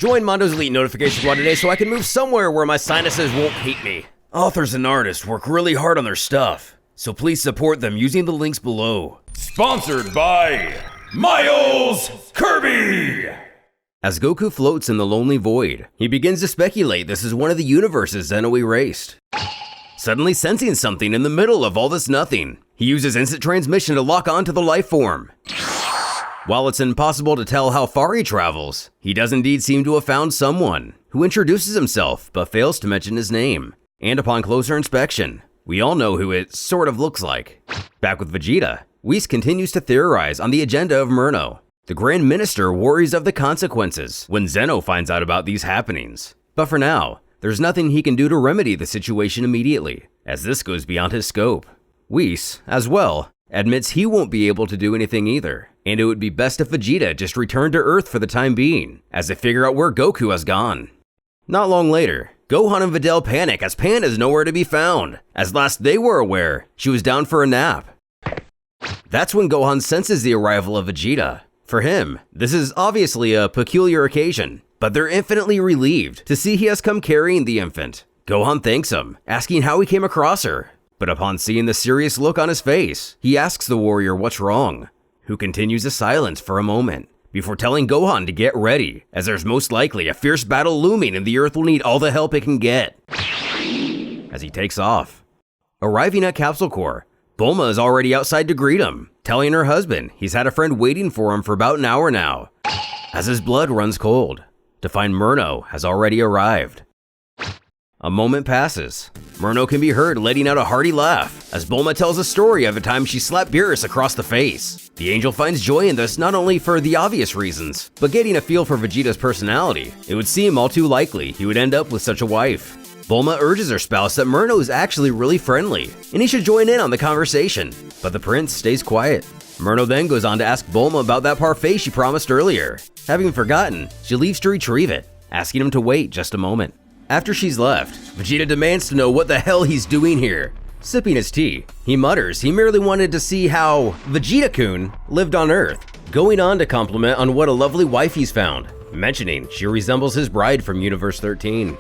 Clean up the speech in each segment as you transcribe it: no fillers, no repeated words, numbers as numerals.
Join Mondo's Elite Notification Squad today so I can move somewhere where my sinuses won't hate me. Authors and artists work really hard on their stuff, so please support them using the links below. Sponsored by Miles Kirby! As Goku floats in the lonely void, he begins to speculate this is one of the universes Zeno erased. Suddenly sensing something in the middle of all this nothing, he uses instant transmission to lock onto the life form. While it's impossible to tell how far he travels, he does indeed seem to have found someone, who introduces himself but fails to mention his name. And upon closer inspection, we all know who it sort of looks like. Back with Vegeta, Whis continues to theorize on the agenda of Merno. The Grand Minister worries of the consequences when Zeno finds out about these happenings. But for now, there's nothing he can do to remedy the situation immediately, as this goes beyond his scope. Whis, as well, admits he won't be able to do anything either, and it would be best if Vegeta just returned to Earth for the time being, as they figure out where Goku has gone. Not long later, Gohan and Videl panic as Pan is nowhere to be found, as last they were aware, she was down for a nap. That's when Gohan senses the arrival of Vegeta. For him, this is obviously a peculiar occasion, but they're infinitely relieved to see he has come carrying the infant. Gohan thanks him, asking how he came across her. But upon seeing the serious look on his face, he asks the warrior what's wrong, who continues a silence for a moment, before telling Gohan to get ready, as there's most likely a fierce battle looming and the Earth will need all the help it can get. As he takes off. Arriving at Capsule Corps, Bulma is already outside to greet him, telling her husband he's had a friend waiting for him for about an hour now. As his blood runs cold, to find Merno has already arrived. A moment passes. Merno can be heard letting out a hearty laugh as Bulma tells a story of a time she slapped Beerus across the face. The angel finds joy in this not only for the obvious reasons, but getting a feel for Vegeta's personality. It would seem all too likely he would end up with such a wife. Bulma urges her spouse that Merno is actually really friendly, and he should join in on the conversation, but the prince stays quiet. Merno then goes on to ask Bulma about that parfait she promised earlier. Having forgotten, she leaves to retrieve it, asking him to wait just a moment. After she's left, Vegeta demands to know what the hell he's doing here. Sipping his tea, he mutters he merely wanted to see how Vegeta-kun lived on Earth, going on to compliment on what a lovely wife he's found, mentioning she resembles his bride from Universe 13.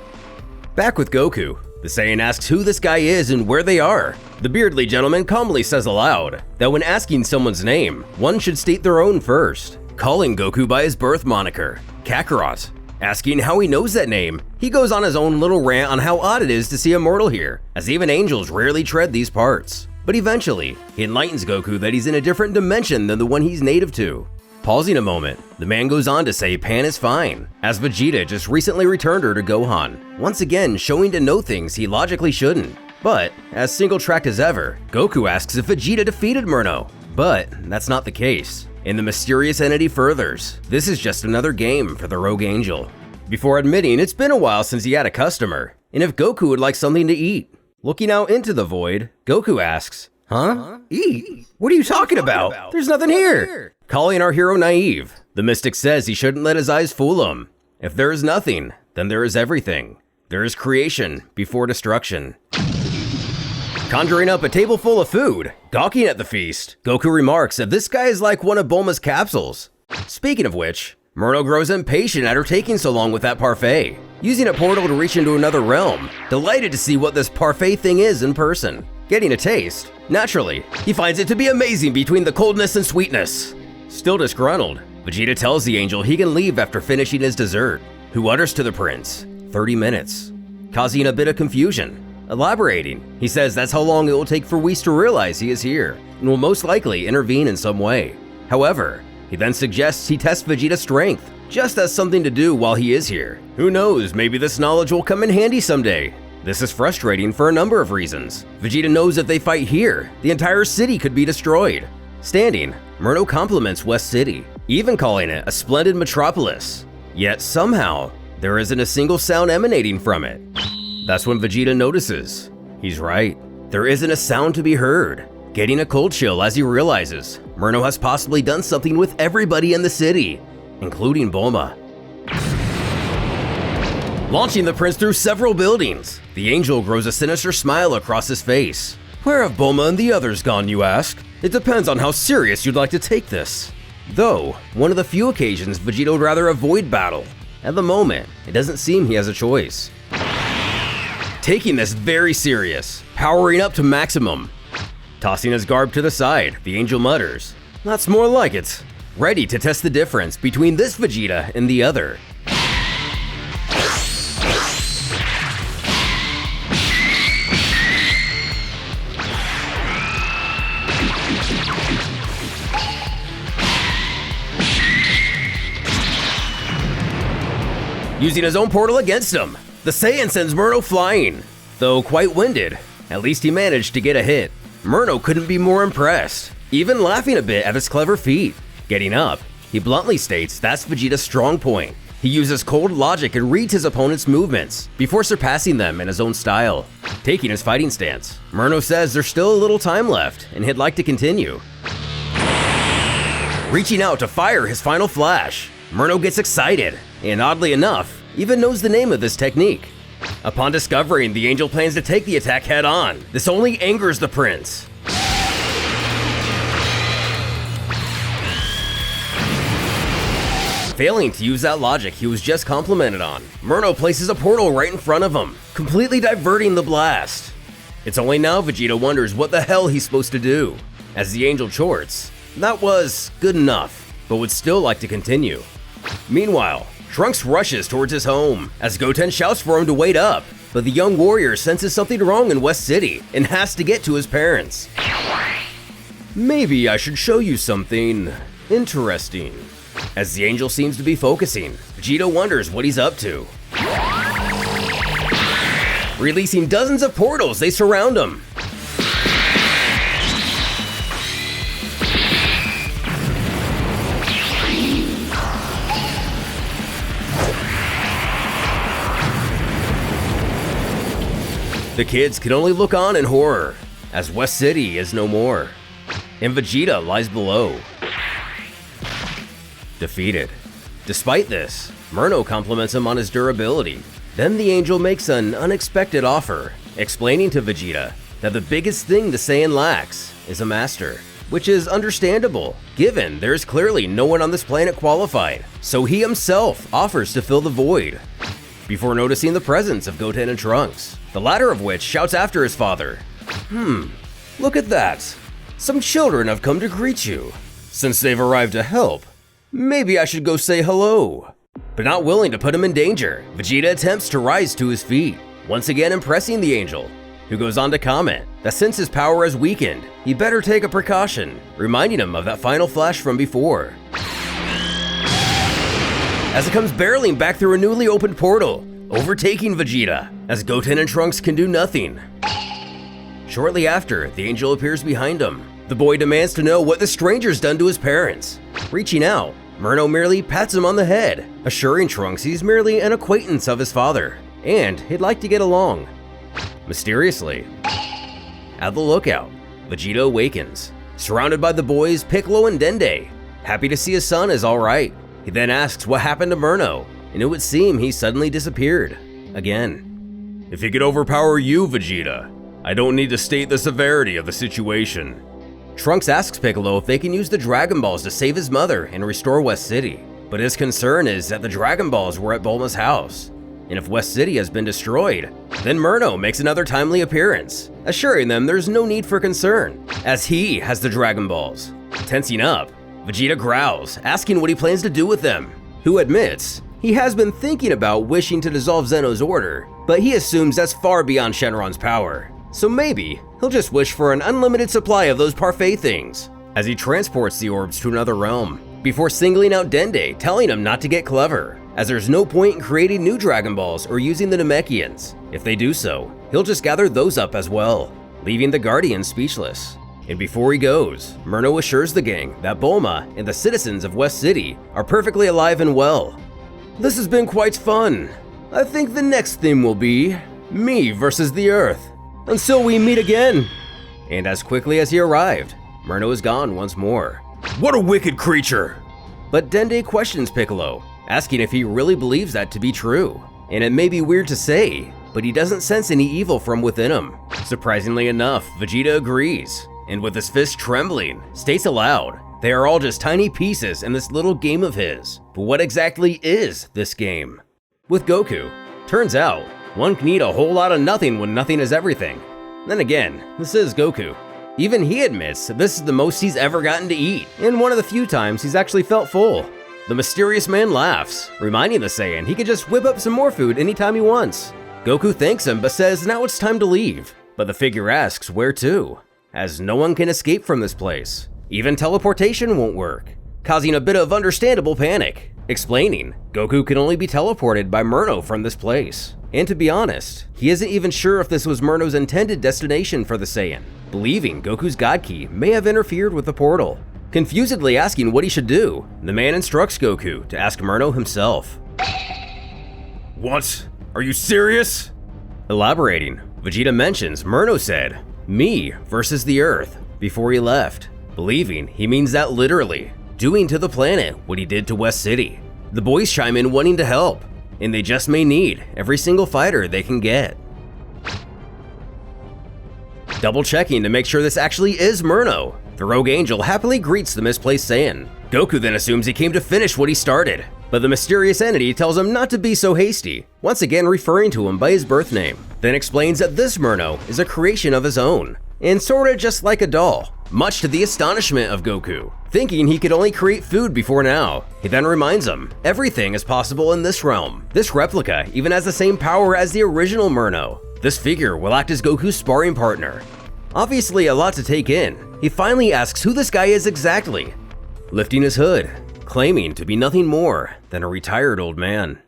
Back with Goku, the Saiyan asks who this guy is and where they are. The beardly gentleman calmly says aloud that when asking someone's name, one should state their own first, calling Goku by his birth moniker, Kakarot. Asking how he knows that name, he goes on his own little rant on how odd it is to see a mortal here, as even angels rarely tread these parts. But eventually, he enlightens Goku that he's in a different dimension than the one he's native to. Pausing a moment, the man goes on to say Pan is fine, as Vegeta just recently returned her to Gohan, once again showing to know things he logically shouldn't. But, as single-tracked as ever, Goku asks if Vegeta defeated Merno, but that's not the case. And the mysterious entity furthers, this is just another game for the rogue angel. Before admitting it's been a while since he had a customer, and if Goku would like something to eat. Looking out into the void, Goku asks, Huh? Eat? What are you talking about? There's nothing here! Calling our hero naive, the mystic says he shouldn't let his eyes fool him. If there is nothing, then there is everything. There is creation before destruction. Conjuring up a table full of food, gawking at the feast, Goku remarks that this guy is like one of Bulma's capsules. Speaking of which, Merno grows impatient at her taking so long with that parfait, using a portal to reach into another realm, delighted to see what this parfait thing is in person. Getting a taste, naturally, he finds it to be amazing between the coldness and sweetness. Still disgruntled, Vegeta tells the angel he can leave after finishing his dessert, who utters to the prince, 30 minutes, causing a bit of confusion. Elaborating, he says that's how long it will take for Whis to realize he is here, and will most likely intervene in some way. However, he then suggests he test Vegeta's strength, just as something to do while he is here. Who knows, maybe this knowledge will come in handy someday. This is frustrating for a number of reasons. Vegeta knows if they fight here, the entire city could be destroyed. Standing, Merno compliments West City, even calling it a splendid metropolis. Yet somehow, there isn't a single sound emanating from it. That's when Vegeta notices. He's right. There isn't a sound to be heard, getting a cold chill as he realizes Merno has possibly done something with everybody in the city, including Bulma. Launching the prince through several buildings, the angel grows a sinister smile across his face. Where have Bulma and the others gone, you ask? It depends on how serious you'd like to take this. Though, one of the few occasions Vegeta would rather avoid battle. At the moment, it doesn't seem he has a choice. Taking this very serious, powering up to maximum. Tossing his garb to the side, the angel mutters, "That's more like it," ready to test the difference between this Vegeta and the other. Using his own portal against him, the Saiyan sends Merno flying. Though quite winded, at least he managed to get a hit. Merno couldn't be more impressed, even laughing a bit at his clever feat. Getting up, he bluntly states that's Vegeta's strong point. He uses cold logic and reads his opponent's movements before surpassing them in his own style. Taking his fighting stance, Merno says there's still a little time left and he'd like to continue. Reaching out to fire his final flash, Merno gets excited and, oddly enough, even knows the name of this technique. Upon discovering the angel plans to take the attack head on, this only angers the prince. Failing to use that logic he was just complimented on, Merno places a portal right in front of him, completely diverting the blast. It's only now Vegeta wonders what the hell he's supposed to do. As the angel chorts, that was good enough, but would still like to continue. Meanwhile, Trunks rushes towards his home as Goten shouts for him to wait up, but the young warrior senses something wrong in West City and has to get to his parents. Maybe I should show you something interesting. As the angel seems to be focusing, Vegeta wonders what he's up to. Releasing dozens of portals, they surround him. The kids can only look on in horror, as West City is no more, and Vegeta lies below. Defeated. Despite this, Merno compliments him on his durability. Then the angel makes an unexpected offer, explaining to Vegeta that the biggest thing the Saiyan lacks is a master, which is understandable, given there's clearly no one on this planet qualified, so he himself offers to fill the void. Before noticing the presence of Goten and Trunks, the latter of which shouts after his father, Look at that. Some children have come to greet you. Since they've arrived to help, maybe I should go say hello." But not willing to put him in danger, Vegeta attempts to rise to his feet, once again impressing the angel, who goes on to comment that since his power has weakened, he better take a precaution, reminding him of that final flash from before. As it comes barreling back through a newly opened portal, overtaking Vegeta, as Goten and Trunks can do nothing. Shortly after, the angel appears behind him. The boy demands to know what the stranger's done to his parents. Reaching out, Merno merely pats him on the head, assuring Trunks he's merely an acquaintance of his father, and he'd like to get along. Mysteriously, at the lookout, Vegeta awakens, surrounded by the boys Piccolo and Dende. Happy to see his son is alright. He then asks what happened to Merno, and it would seem he suddenly disappeared. Again. "If he could overpower you, Vegeta, I don't need to state the severity of the situation." Trunks asks Piccolo if they can use the Dragon Balls to save his mother and restore West City, but his concern is that the Dragon Balls were at Bulma's house, and if West City has been destroyed, then Merno makes another timely appearance, assuring them there's no need for concern, as he has the Dragon Balls. Tensing up, Vegeta growls, asking what he plans to do with them, who admits he has been thinking about wishing to dissolve Zeno's order, but he assumes that's far beyond Shenron's power. So maybe he'll just wish for an unlimited supply of those parfait things, as he transports the orbs to another realm, before singling out Dende, telling him not to get clever, as there's no point in creating new Dragon Balls or using the Namekians. If they do so, he'll just gather those up as well, leaving the Guardians speechless. And before he goes, Merno assures the gang that Bulma and the citizens of West City are perfectly alive and well. "This has been quite fun. I think the next theme will be me versus the Earth. Until we meet again." And as quickly as he arrived, Merno is gone once more. "What a wicked creature!" But Dende questions Piccolo, asking if he really believes that to be true. And it may be weird to say, but he doesn't sense any evil from within him. Surprisingly enough, Vegeta agrees, and with his fist trembling, states aloud They are all just tiny pieces in this little game of his. But what exactly is this game? With Goku, turns out, one can eat a whole lot of nothing when nothing is everything. Then again, this is Goku. Even he admits that this is the most he's ever gotten to eat, and one of the few times he's actually felt full. The mysterious man laughs, reminding the Saiyan he can just whip up some more food anytime he wants. Goku thanks him but says now it's time to leave. But the figure asks where to, as no one can escape from this place. Even teleportation won't work, causing a bit of understandable panic, explaining Goku can only be teleported by Merno from this place. And to be honest, he isn't even sure if this was Merno's intended destination for the Saiyan, believing Goku's God Key may have interfered with the portal. Confusedly asking what he should do, the man instructs Goku to ask Merno himself. What? Are you serious? Elaborating, Vegeta mentions Merno said, "Me versus the Earth," before he left, believing he means that literally, doing to the planet what he did to West City. The boys chime in wanting to help, and they just may need every single fighter they can get. Double checking to make sure this actually is Merno, the Rogue Angel happily greets the misplaced Saiyan. Goku then assumes he came to finish what he started, but the mysterious entity tells him not to be so hasty, once again referring to him by his birth name, then explains that this Merno is a creation of his own, and sorta just like a doll, much to the astonishment of Goku, thinking he could only create food before now. He then reminds him, everything is possible in this realm. This replica even has the same power as the original Merno. This figure will act as Goku's sparring partner. Obviously a lot to take in, he finally asks who this guy is exactly, lifting his hood, claiming to be nothing more than a retired old man.